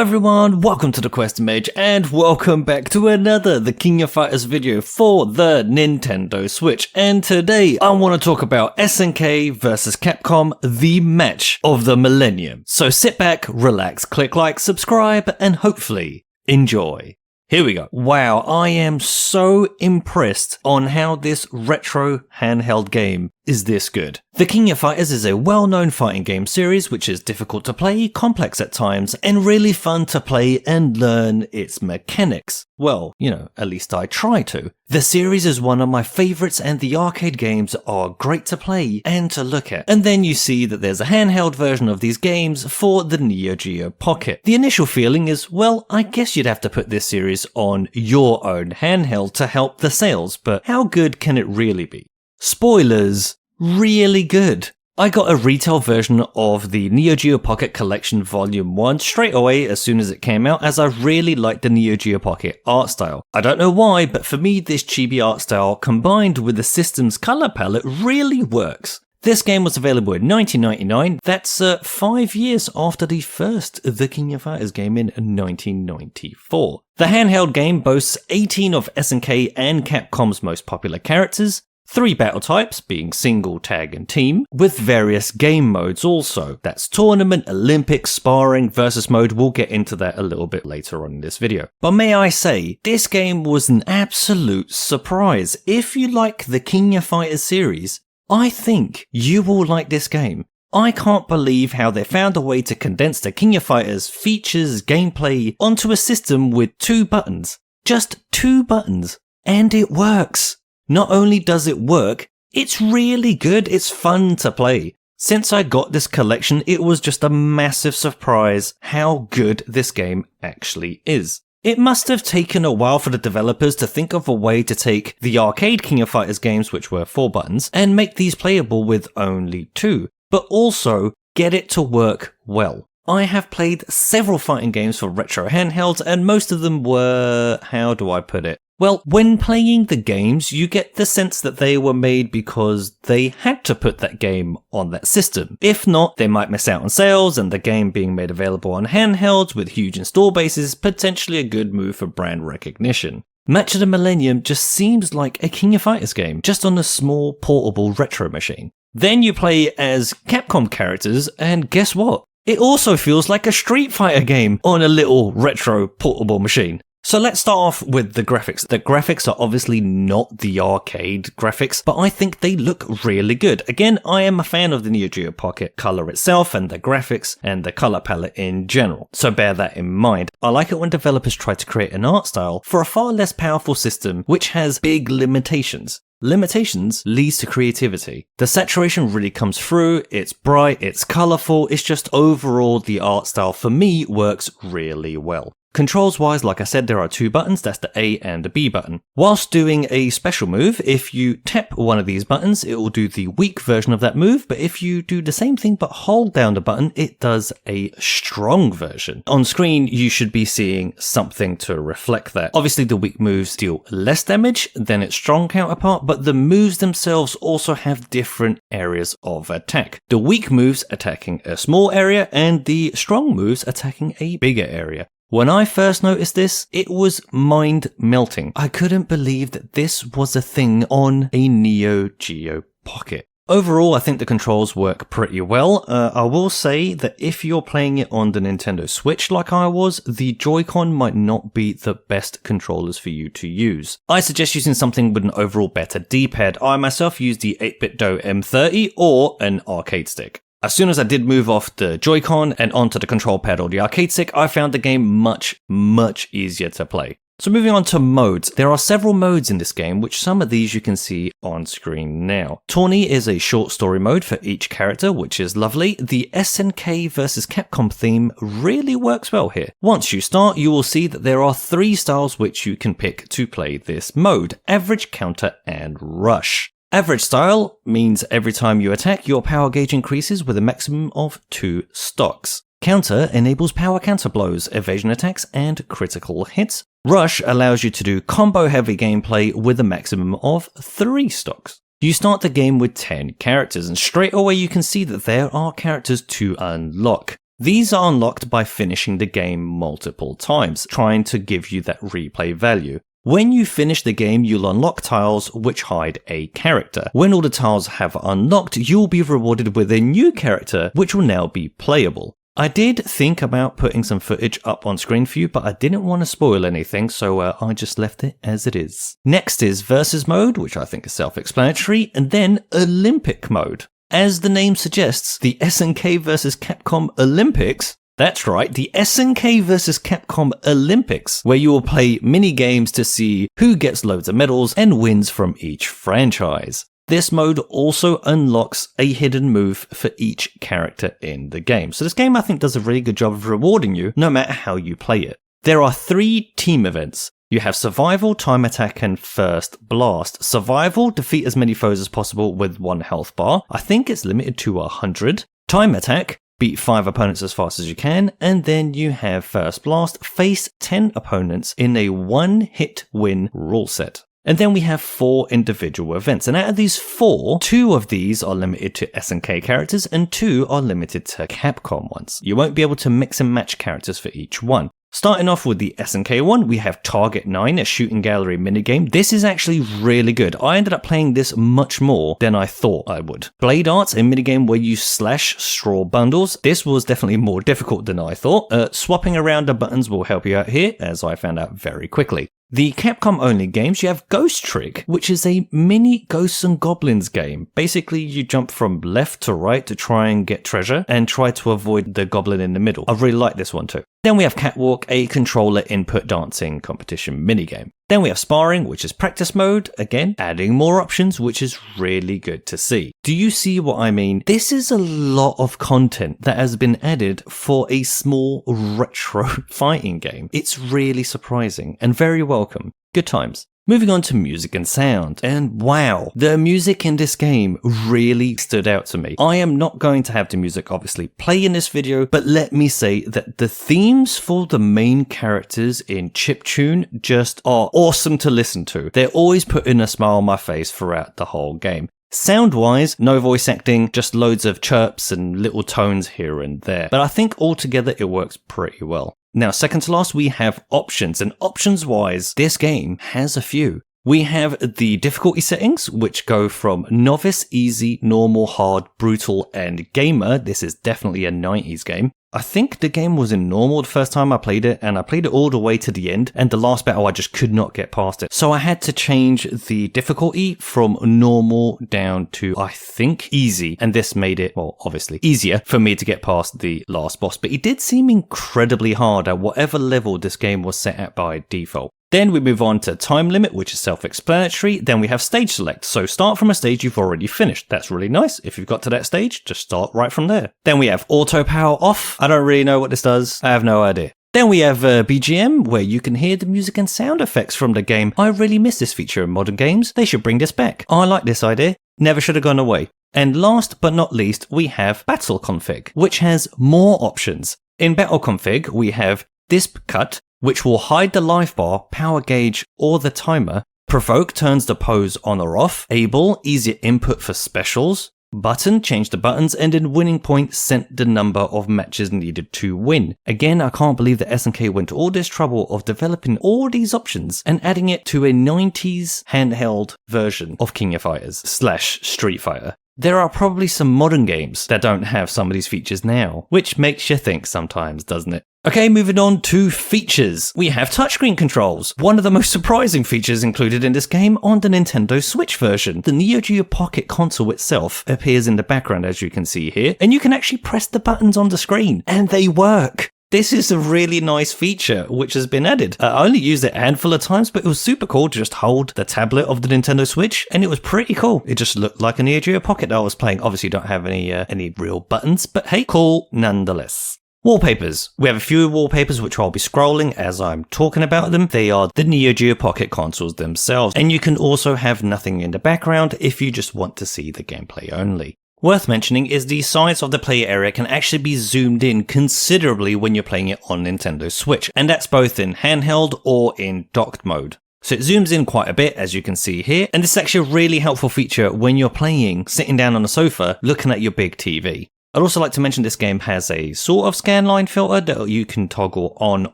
everyone, welcome to the QuesterMage and welcome back to another The King of Fighters video for the Nintendo Switch. And today I want to talk about SNK versus Capcom, the match of the Millennium. So sit back, relax, click like, subscribe, and hopefully enjoy. Here we go. Wow, I am so impressed on how this retro handheld game is this good. The King of Fighters is a well-known fighting game series which is difficult to play, complex at times, and really fun to play and learn its mechanics. Well, at least I try to. The series is one of my favourites and the arcade games are great to play and to look at. And then you see that there's a handheld version of these games for the Neo Geo Pocket. The initial feeling is, well, I guess you'd have to put this series on your own handheld to help the sales, but how good can it really be? Spoilers, really good. I got a retail version of the Neo Geo Pocket Collection Volume 1 straight away as soon as it came out, as I really liked the Neo Geo Pocket art style. I don't know why, but for me this chibi art style combined with the system's colour palette really works. This game was available in 1999, that's 5 years after the first The King of Fighters game in 1994. The handheld game boasts 18 of SNK and Capcom's most popular characters, 3 battle types, being single, tag, and team, with various game modes also. That's tournament, Olympics, sparring, versus mode. We'll get into that a little bit later on in this video. But may I say, this game was an absolute surprise. If you like the King of Fighters series, I think you will like this game. I can't believe how they found a way to condense the King of Fighters features, gameplay, onto a system with 2 buttons. Just 2 buttons. And it works. Not only does it work, it's really good, it's fun to play. Since I got this collection, it was just a massive surprise how good this game actually is. It must have taken a while for the developers to think of a way to take the arcade King of Fighters games, which were 4 buttons, and make these playable with only 2, but also get it to work well. I have played several fighting games for retro handhelds, and most of them were, how do I put it? Well, when playing the games, you get the sense that they were made because they had to put that game on that system. If not, they might miss out on sales, and the game being made available on handhelds with huge install bases is potentially a good move for brand recognition. Match of the Millennium just seems like a King of Fighters game, just on a small portable retro machine. Then you play as Capcom characters, and guess what? It also feels like a Street Fighter game on a little retro portable machine. So let's start off with the graphics. The graphics are obviously not the arcade graphics, but I think they look really good. Again, I am a fan of the Neo Geo Pocket color itself and the graphics and the color palette in general, so bear that in mind. I like it when developers try to create an art style for a far less powerful system which has big limitations. Limitations leads to creativity. The saturation really comes through, it's bright, it's colourful, it's just overall the art style for me works really well. Controls wise, like I said, there are 2 buttons, that's the A and the B button. Whilst doing a special move, if you tap one of these buttons, it will do the weak version of that move, but if you do the same thing but hold down the button, it does a strong version. On screen, you should be seeing something to reflect that. Obviously, the weak moves deal less damage than its strong counterpart, but the moves themselves also have different areas of attack. The weak moves attacking a small area, and the strong moves attacking a bigger area. When I first noticed this, it was mind-melting. I couldn't believe that this was a thing on a Neo Geo Pocket. Overall, I think the controls work pretty well. I will say that if you're playing it on the Nintendo Switch like I was, the Joy-Con might not be the best controllers for you to use. I suggest using something with an overall better D-pad. I myself use the 8BitDo M30 or an arcade stick. As soon as I did move off the Joy-Con and onto the control pad or the arcade stick, I found the game much easier to play. So moving on to modes, there are several modes in this game, which some of these you can see on screen now. Tourney is a short story mode for each character, which is lovely. The SNK versus Capcom theme really works well here. Once you start, you will see that there are 3 styles which you can pick to play this mode: average, counter, and rush. Average style means every time you attack, your power gauge increases with a maximum of 2 stocks. Counter enables power counter blows, evasion attacks, and critical hits. Rush allows you to do combo heavy gameplay with a maximum of 3 stocks. You start the game with 10 characters, and straight away you can see that there are characters to unlock. These are unlocked by finishing the game multiple times, trying to give you that replay value. When you finish the game, you'll unlock tiles which hide a character. When all the tiles have unlocked, you'll be rewarded with a new character which will now be playable. I did think about putting some footage up on screen for you, but I didn't want to spoil anything, so I just left it as it is. Next is Versus Mode, which I think is self-explanatory, and then Olympic Mode. As the name suggests, the SNK vs Capcom Olympics. That's right, the SNK vs Capcom Olympics, where you will play mini games to see who gets loads of medals and wins from each franchise. This mode also unlocks a hidden move for each character in the game. So this game I think does a really good job of rewarding you no matter how you play it. There are 3 team events. You have Survival, Time Attack, and First Blast. Survival, defeat as many foes as possible with 1 health bar. I think it's limited to 100. Time Attack, beat 5 opponents as fast as you can, and then you have First Blast, face 10 opponents in a 1-hit win rule set. And then we have 4 individual events, and out of these 4, 2 of these are limited to SNK characters and 2 are limited to Capcom ones. You won't be able to mix and match characters for each one. Starting off with the SNK one, we have Target 9, a shooting gallery minigame. This is actually really good. I ended up playing this much more than I thought I would. Blade Arts, a minigame where you slash straw bundles. This was definitely more difficult than I thought. Swapping around the buttons will help you out here, as I found out very quickly. The Capcom only games, you have Ghost Trick, which is a mini Ghosts and Goblins game. Basically, you jump from left to right to try and get treasure and try to avoid the goblin in the middle. I really like this one too. Then we have Catwalk, a controller input dancing competition minigame. Then we have Sparring, which is practice mode, again, adding more options, which is really good to see. Do you see what I mean? This is a lot of content that has been added for a small retro fighting game. It's really surprising and very welcome. Good times. Moving on to music and sound, and wow, the music in this game really stood out to me. I am not going to have the music obviously play in this video, but let me say that the themes for the main characters in Chiptune just are awesome to listen to. They're always putting a smile on my face throughout the whole game. Sound-wise, no voice acting, just loads of chirps and little tones here and there, but I think altogether it works pretty well. Now, second to last, we have options, and options-wise, this game has a few. We have the difficulty settings, which go from novice, easy, normal, hard, brutal, and gamer. This is definitely a 90s game. I think the game was in normal the first time I played it, and I played it all the way to the end, and the last battle I just could not get past it. So I had to change the difficulty from normal down to, I think, easy, and this made it, well, obviously, easier for me to get past the last boss, but it did seem incredibly hard at whatever level this game was set at by default. Then we move on to time limit, which is self-explanatory. Then we have stage select. So start from a stage you've already finished. That's really nice. If you've got to that stage, just start right from there. Then we have auto power off. I don't really know what this does. I have no idea. Then we have BGM, where you can hear the music and sound effects from the game. I really miss this feature in modern games. They should bring this back. I like this idea. Never should have gone away. And last but not least, we have battle config, which has more options. In battle config, we have disp cut, which will hide the life bar, power gauge, or the timer. Provoke turns the pose on or off. Able, easier input for specials. Button, change the buttons, and in winning point, set the number of matches needed to win. Again, I can't believe that SNK went to all this trouble of developing all these options and adding it to a 90s handheld version of King of Fighters / Street Fighter. There are probably some modern games that don't have some of these features now, which makes you think sometimes, doesn't it? Okay, moving on to features. We have touchscreen controls. One of the most surprising features included in this game on the Nintendo Switch version. The Neo Geo Pocket console itself appears in the background, as you can see here, and you can actually press the buttons on the screen, and they work. This is a really nice feature which has been added. I only used it a handful of times, but it was super cool to just hold the tablet of the Nintendo Switch, and it was pretty cool. It just looked like a Neo Geo Pocket that I was playing. Obviously, you don't have any real buttons, but hey, cool nonetheless. Wallpapers. We have a few wallpapers which I'll be scrolling as I'm talking about them. They are the Neo Geo Pocket consoles themselves, and you can also have nothing in the background if you just want to see the gameplay only. Worth mentioning is the size of the player area can actually be zoomed in considerably when you're playing it on Nintendo Switch, and that's both in handheld or in docked mode. So it zooms in quite a bit, as you can see here, and this is actually a really helpful feature when you're playing, sitting down on a sofa, looking at your big TV. I'd also like to mention this game has a sort of scanline filter that you can toggle on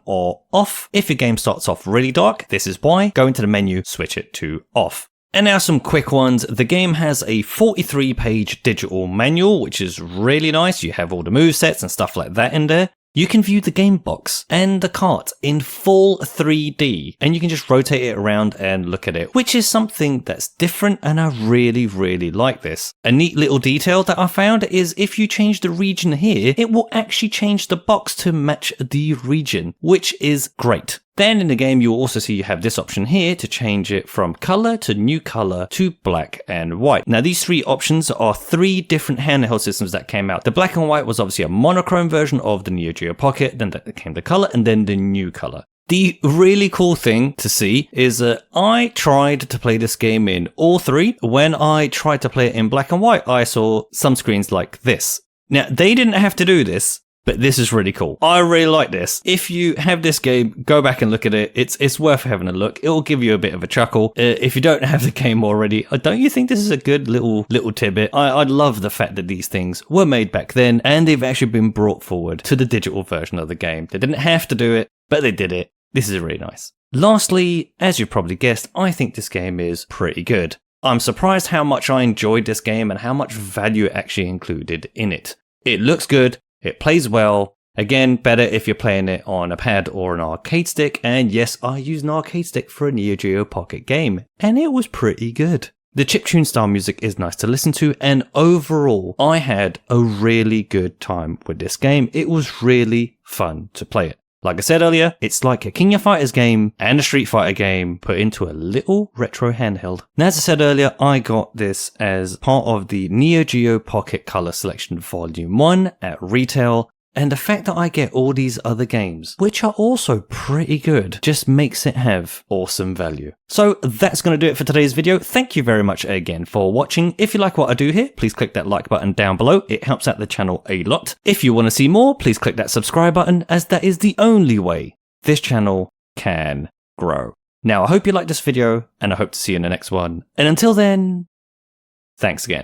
or off. If your game starts off really dark, this is why. Go into the menu, switch it to off. And now some quick ones. The game has a 43-page digital manual, which is really nice. You have all the movesets and stuff like that in there. You can view the game box and the cart in full 3D, and you can just rotate it around and look at it, which is something that's different, and I really, really like this. A neat little detail that I found is if you change the region here, it will actually change the box to match the region, which is great. Then in the game, you'll also see you have this option here to change it from color to new color to black and white. Now, these three options are three different handheld systems that came out. The black and white was obviously a monochrome version of the Neo Geo Pocket, then that came the color, and then the new color. The really cool thing to see is that I tried to play this game in all three. When I tried to play it in black and white, I saw some screens like this. Now, they didn't have to do this, but this is really cool. I really like this. If you have this game, go back and look at it. It's worth having a look. It'll give you a bit of a chuckle. If you don't have the game already, don't you think this is a good little tidbit? I love the fact that these things were made back then, and they've actually been brought forward to the digital version of the game. They didn't have to do it, but they did it. This is really nice. Lastly, as you've probably guessed, I think this game is pretty good. I'm surprised how much I enjoyed this game and how much value it actually included in it. It looks good. It plays well. Again, better if you're playing it on a pad or an arcade stick. And yes, I used an arcade stick for a Neo Geo Pocket game, and it was pretty good. The chiptune style music is nice to listen to, and overall, I had a really good time with this game. It was really fun to play it. Like I said earlier, it's like a King of Fighters game and a Street Fighter game put into a little retro handheld. Now, as I said earlier, I got this as part of the Neo Geo Pocket Color Selection Volume 1 at retail. And the fact that I get all these other games, which are also pretty good, just makes it have awesome value. So that's going to do it for today's video. Thank you very much again for watching. If you like what I do here, please click that like button down below. It helps out the channel a lot. If you want to see more, please click that subscribe button, as that is the only way this channel can grow. Now, I hope you liked this video, and I hope to see you in the next one. And until then, thanks again.